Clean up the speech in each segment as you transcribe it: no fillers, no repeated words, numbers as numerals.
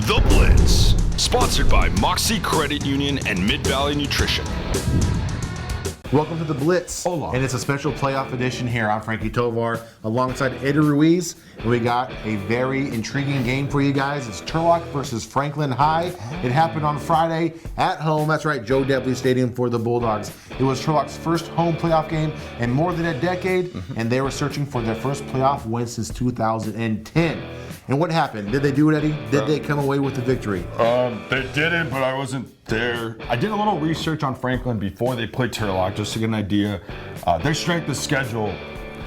The Blitz, sponsored by Mocse Credit Union and Mid-Valley Nutrition. Welcome to The Blitz, and it's a special playoff edition here. I'm Frankie Tovar alongside Eddie Ruiz, and we got a very intriguing game for you guys. It's Turlock versus Franklin High. It happened on Friday at home. That's right, Joe Depley Stadium for the Bulldogs. It was Turlock's first home playoff game in more than a decade, and they were searching for their first playoff win since 2010. And what happened? Did they do it, Eddie? Did they come away with the victory? They didn't, but I wasn't there. I did a little research on Franklin before they played Turlock, just to get an idea. Their strength of schedule,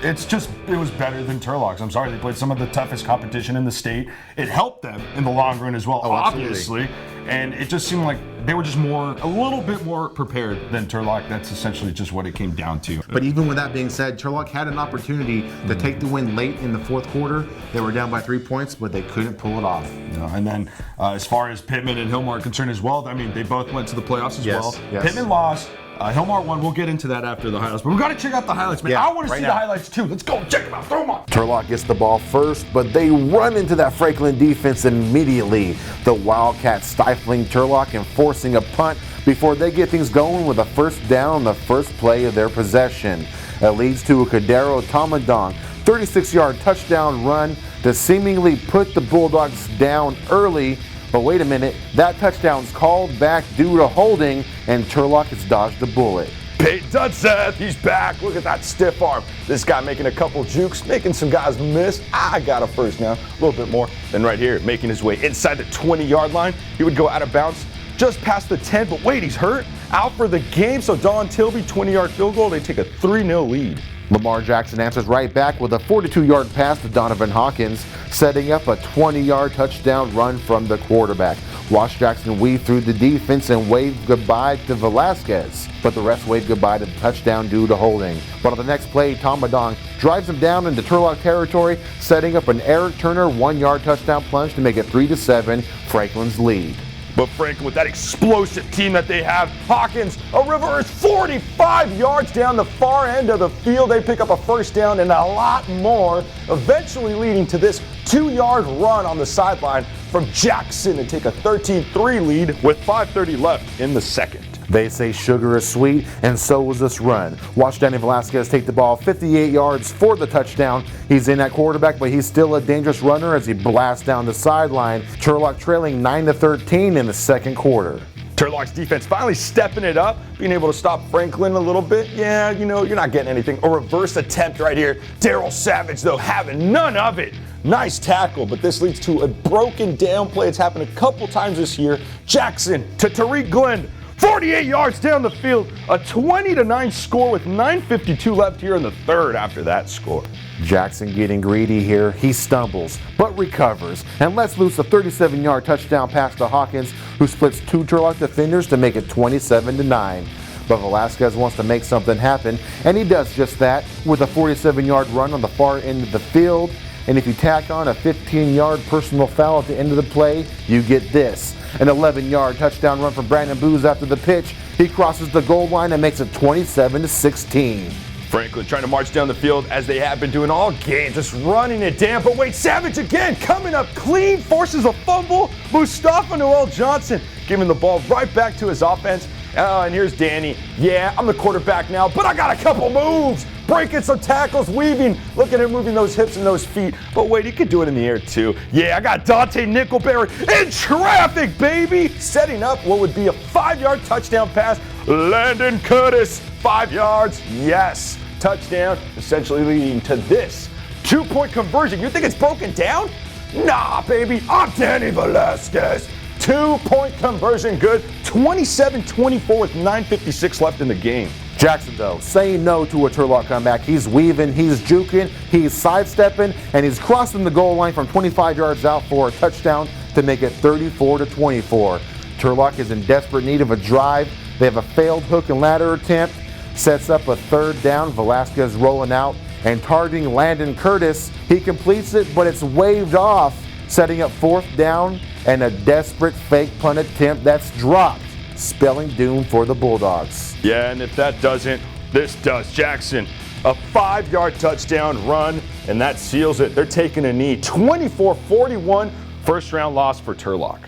it was better than Turlock's. I'm sorry, they played some of the toughest competition in the state. It helped them in the long run as well, obviously. And it just seemed like they were just a little bit more prepared than Turlock. That's essentially just what it came down to. But even with that being said, Turlock had an opportunity to take the win late in the fourth quarter. They were down by 3 points, but they couldn't pull it off. No, and then as far as Pittman and Hillmar are concerned as well, I mean, they both went to the playoffs as well. Yes. Pittman lost. Hillmar won. We'll get into that after the highlights. But we got to check out the highlights, man. I want to see the highlights too. Let's go. Check them out. Throw them on. Turlock gets the ball first, but they run into that Franklin defense immediately. The Wildcats stifling Turlock and forcing a punt before they get things going with a first down on the first play of their possession. It leads to a Kadero Tamadong 36-yard touchdown run to seemingly put the Bulldogs down early. But wait a minute, that touchdown's called back due to holding, and Turlock has dodged a bullet. Pete Dudseth, he's back. Look at that stiff arm. This guy making a couple jukes, making some guys miss. I got a first now, a little bit more than right here, making his way inside the 20-yard line. He would go out of bounds just past the 10, but wait, he's hurt. Out for the game, so Don Tilby, 20-yard field goal. They take a 3-0 lead. Lamar Jackson answers right back with a 42-yard pass to Donovan Hawkins, setting up a 20-yard touchdown run from the quarterback. Watch Jackson weave through the defense and wave goodbye to Velasquez, but the refs wave goodbye to the touchdown due to holding. But on the next play, Tamadong drives him down into Turlock territory, setting up an Eric Turner 1-yard touchdown plunge to make it 3-7, Franklin's lead. But Franklin, with that explosive team that they have, Hawkins, a reverse 45 yards down the far end of the field. They pick up a first down and a lot more, eventually leading to this 2-yard run on the sideline from Jackson to take a 13-3 lead with 5:30 left in the second. They say sugar is sweet, and so was this run. Watch Danny Velasquez take the ball 58 yards for the touchdown. He's in at quarterback, but he's still a dangerous runner as he blasts down the sideline. Turlock trailing 9-13 in the second quarter. Turlock's defense finally stepping it up, being able to stop Franklin a little bit. Yeah, you're not getting anything. A reverse attempt right here. Darryl Savage, though, having none of it. Nice tackle, but this leads to a broken down play. It's happened a couple times this year. Jackson to Tariq Glenn. 48 yards down the field, a 20-9 score with 9:52 left here in the third after that score. Jackson getting greedy here. He stumbles, but recovers, and lets loose a 37-yard touchdown pass to Hawkins, who splits two Turlock defenders to make it 27-9. But Velasquez wants to make something happen, and he does just that with a 47-yard run on the far end of the field. And if you tack on a 15-yard personal foul at the end of the play, you get this. An 11-yard touchdown run from Brandon Booz after the pitch. He crosses the goal line and makes it 27-16. Franklin trying to march down the field as they have been doing all game, just running it down. But wait, Savage again coming up clean, forces a fumble. Mustafa Noel Johnson giving the ball right back to his offense. And here's Danny. Yeah, I'm the quarterback now, but I got a couple moves. Breaking some tackles, weaving. Look at him moving those hips and those feet. But wait, he could do it in the air too. Yeah, I got Dante Nickelberry in traffic, baby. Setting up what would be a 5-yard touchdown pass. Landon Curtis, 5 yards. Yes, touchdown, essentially leading to this 2-point conversion. You think it's broken down? Nah, baby, I'm Danny Velasquez. 2-point conversion good. 27-24 with 9:56 left in the game. Jackson, though, saying no to a Turlock comeback. He's weaving, he's juking, he's sidestepping, and he's crossing the goal line from 25 yards out for a touchdown to make it 34-24. Turlock is in desperate need of a drive. They have a failed hook and ladder attempt. Sets up a third down. Velasquez rolling out and targeting Landon Curtis. He completes it, but it's waved off, setting up fourth down and a desperate fake punt attempt that's dropped, spelling doom for the Bulldogs. Yeah, and if that doesn't, this does. Jackson, a 5-yard touchdown run, and that seals it. They're taking a knee. 24-41 for first round loss for Turlock.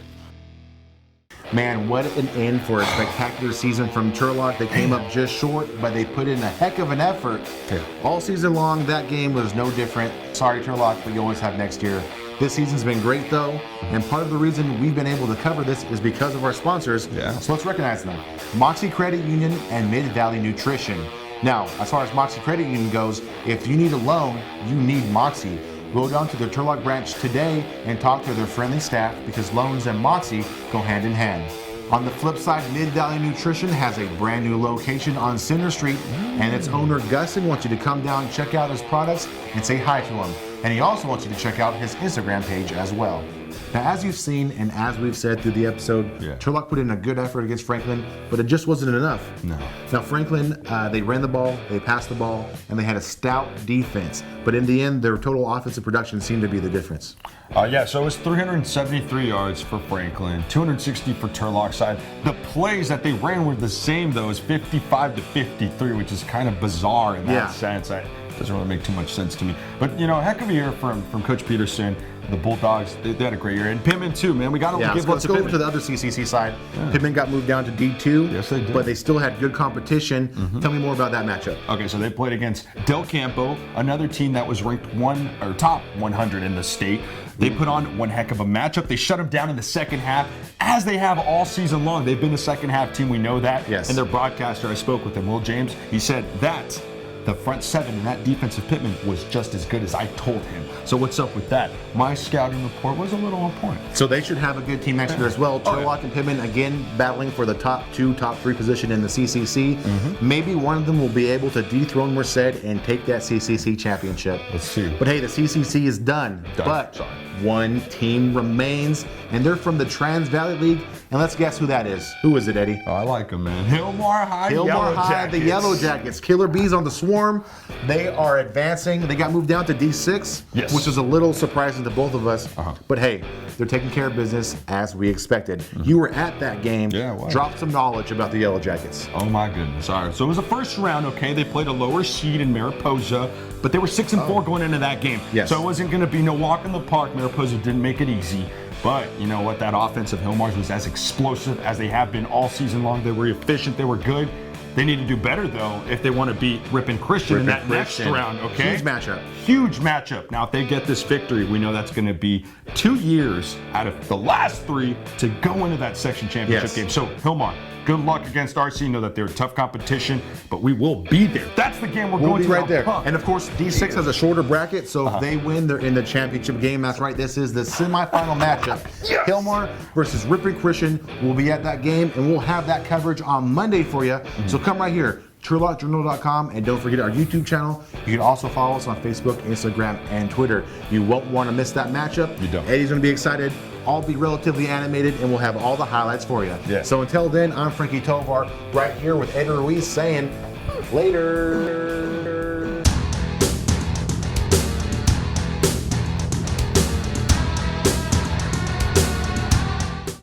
Man, what an end for a spectacular season from Turlock. They came up just short, but they put in a heck of an effort. All season long, that game was no different. Sorry, Turlock, but you always have next year. This season's been great, though, and part of the reason we've been able to cover this is because of our sponsors. So let's recognize them. Mocse Credit Union and Mid-Valley Nutrition. Now, as far as Mocse Credit Union goes, if you need a loan, you need Mocse. Go down to their Turlock branch today and talk to their friendly staff because loans and Mocse go hand in hand. On the flip side, Mid-Valley Nutrition has a brand new location on Center Street, and its owner, Gustin, wants you to come down, check out his products, and say hi to him. And he also wants you to check out his Instagram page as well. Now, as you've seen and as we've said through the episode, Turlock put in a good effort against Franklin, but it just wasn't enough. No. Now, Franklin, they ran the ball, they passed the ball, and they had a stout defense. But in the end, their total offensive production seemed to be the difference. So it was 373 yards for Franklin, 260 for Turlock's side. The plays that they ran were the same, though, as 55 to 53, which is kind of bizarre in that sense. Doesn't really make too much sense to me. But, you know, a heck of a year from Coach Peterson. The Bulldogs, they had a great year. And Pittman, too, man. We got to give let's go over to the other CCC side. Pittman got moved down to D2. Yes, they did. But they still had good competition. Tell me more about that matchup. Okay, so they played against Del Campo, another team that was ranked top 100 in the state. They put on one heck of a matchup. They shut them down in the second half, as they have all season long. They've been a second half team. We know that. Yes. And their broadcaster, I spoke with him, Will James. He said that the front seven in that defensive Pittman was just as good as I told him. So what's up with that? My scouting report was a little on point. So they should have a good team next year as well. Turlock and Pittman, again, battling for the top 2, top 3 position in the CCC. Maybe one of them will be able to dethrone Merced and take that CCC championship. Let's see. But hey, the CCC is done. But one team remains, and they're from the Trans Valley League. And let's guess who that is. Who is it, Eddie? Oh, I like them, man. Hillmar High, Hillmar High, the Yellow Jackets. Killer Bees on the swarm. They are advancing. They got moved down to D6, which is a little surprising to both of us. But hey, they're taking care of business as we expected. You were at that game. Drop some knowledge about the Yellow Jackets. Oh my goodness. All right. So it was the first round, okay? They played a lower seed in Mariposa, but they were 6-4 going into that game. So it wasn't going to be no walk in the park. Mariposa didn't make it easy. But you know what? That offense of Hillmar's was as explosive as they have been all season long. They were efficient. They were good. They need to do better, though, if they want to beat Ripon Christian in that next round, okay? Huge matchup. Huge matchup. Now, if they get this victory, we know that's going to be 2 years out of the last 3 to go into that section championship game. So, Hillmar, good luck against RC. Know that they're tough competition, but we will be there. That's the game we're going to. We'll be right there. And of course, D6 has a shorter bracket, so if they win, they're in the championship game. That's right. This is the semifinal matchup. Hillmar versus Ripon Christian. We'll be at that game, and we'll have that coverage on Monday for you. So come right here. TurlockJournal.com, and don't forget our YouTube channel. You can also follow us on Facebook, Instagram, and Twitter. You won't want to miss that matchup. You don't. Eddie's going to be excited. I'll be relatively animated, and we'll have all the highlights for you. So until then, I'm Frankie Tovar, right here with Eddie Ruiz saying, later.